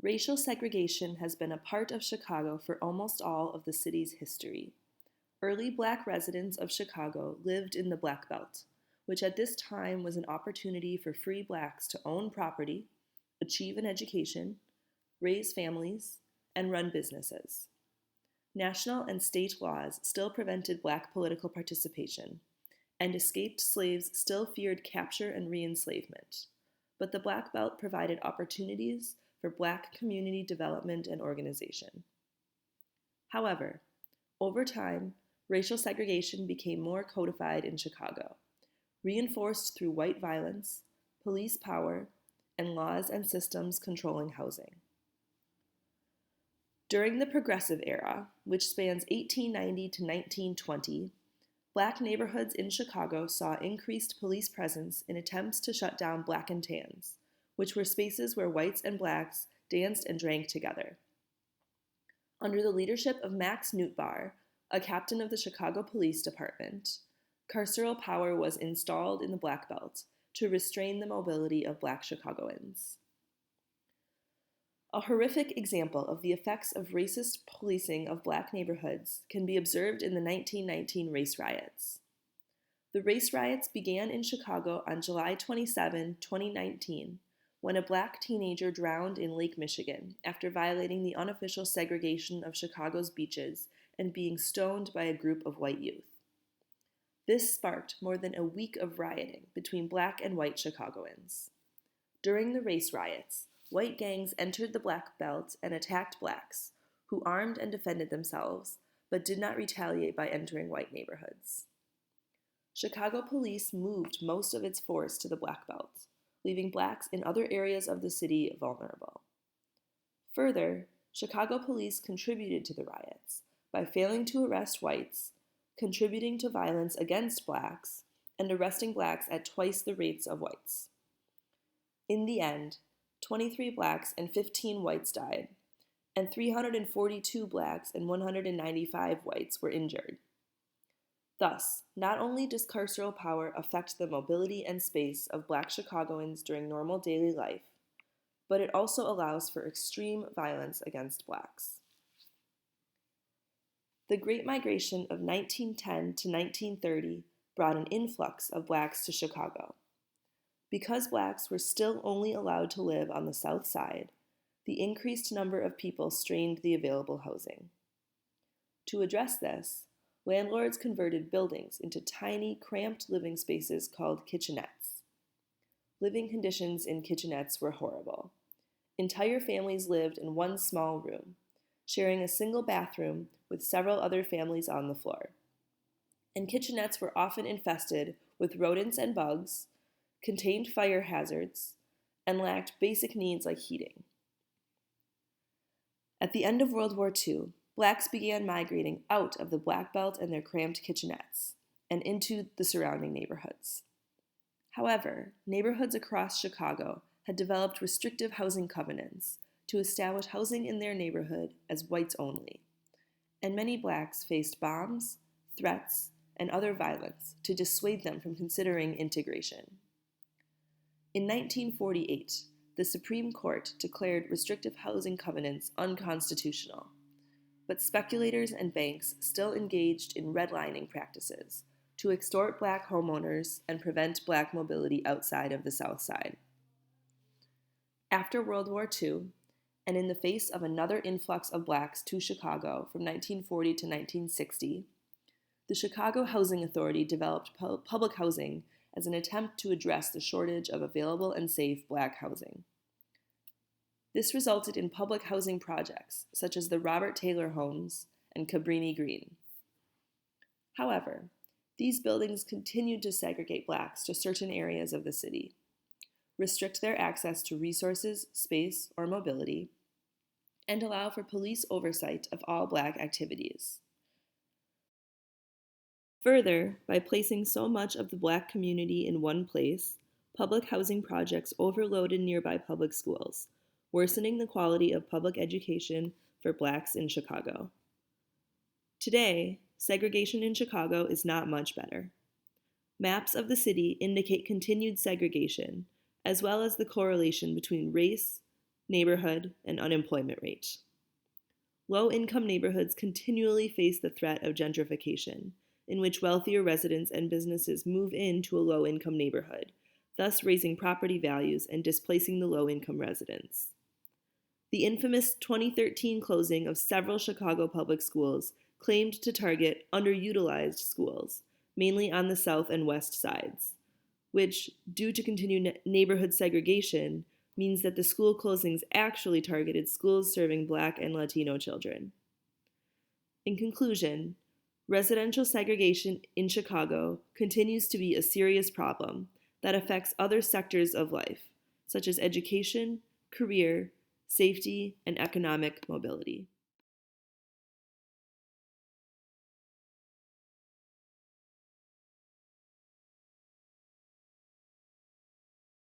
Racial segregation has been a part of Chicago for almost all of the city's history. Early Black residents of Chicago lived in the Black Belt, which at this time was an opportunity for free Blacks to own property, achieve an education, raise families, and run businesses. National and state laws still prevented Black political participation, and escaped slaves still feared capture and re-enslavement. But the Black Belt provided opportunities for Black community development and organization. However, over time, racial segregation became more codified in Chicago, reinforced through white violence, police power, and laws and systems controlling housing. During the Progressive Era, which spans 1890 to 1920, Black neighborhoods in Chicago saw increased police presence in attempts to shut down Black and Tans, which were spaces where whites and Blacks danced and drank together. Under the leadership of Max Newtbar, a captain of the Chicago Police Department, carceral power was installed in the Black Belt to restrain the mobility of Black Chicagoans. A horrific example of the effects of racist policing of Black neighborhoods can be observed in the 1919 race riots. The race riots began in Chicago on July 27, 2019, when a Black teenager drowned in Lake Michigan after violating the unofficial segregation of Chicago's beaches and being stoned by a group of white youth. This sparked more than a week of rioting between Black and white Chicagoans. During the race riots, white gangs entered the Black Belt and attacked Blacks, who armed and defended themselves, but did not retaliate by entering white neighborhoods. Chicago police moved most of its force to the Black Belt, leaving Blacks in other areas of the city vulnerable. Further, Chicago police contributed to the riots by failing to arrest whites, contributing to violence against Blacks, and arresting Blacks at twice the rates of whites. In the end, 23 Blacks and 15 whites died, and 342 Blacks and 195 whites were injured. Thus, not only does carceral power affect the mobility and space of Black Chicagoans during normal daily life, but it also allows for extreme violence against Blacks. The Great Migration of 1910 to 1930 brought an influx of Blacks to Chicago. Because Blacks were still only allowed to live on the South Side, the increased number of people strained the available housing. To address this, landlords converted buildings into tiny, cramped living spaces called kitchenettes. Living conditions in kitchenettes were horrible. Entire families lived in one small room, sharing a single bathroom with several other families on the floor. And kitchenettes were often infested with rodents and bugs, contained fire hazards, and lacked basic needs like heating. At the end of World War II, Blacks began migrating out of the Black Belt and their cramped kitchenettes and into the surrounding neighborhoods. However, neighborhoods across Chicago had developed restrictive housing covenants to establish housing in their neighborhood as whites only, and many Blacks faced bombs, threats, and other violence to dissuade them from considering integration. In 1948, the Supreme Court declared restrictive housing covenants unconstitutional, but speculators and banks still engaged in redlining practices to extort Black homeowners and prevent Black mobility outside of the South Side. After World War II, and in the face of another influx of Blacks to Chicago from 1940 to 1960, the Chicago Housing Authority developed public housing as an attempt to address the shortage of available and safe Black housing. This resulted in public housing projects such as the Robert Taylor Homes and Cabrini Green. However, these buildings continued to segregate Blacks to certain areas of the city, restrict their access to resources, space, or mobility, and allow for police oversight of all Black activities. Further, by placing so much of the Black community in one place, public housing projects overloaded nearby public schools, worsening the quality of public education for Blacks in Chicago. Today, segregation in Chicago is not much better. Maps of the city indicate continued segregation, as well as the correlation between race, neighborhood, and unemployment rate. Low-income neighborhoods continually face the threat of gentrification, in which wealthier residents and businesses move into a low-income neighborhood, thus raising property values and displacing the low-income residents. The infamous 2013 closing of several Chicago public schools claimed to target underutilized schools, mainly on the south and west sides, which, due to continued neighborhood segregation, means that the school closings actually targeted schools serving Black and Latino children. In conclusion, residential segregation in Chicago continues to be a serious problem that affects other sectors of life, such as education, career, safety, and economic mobility.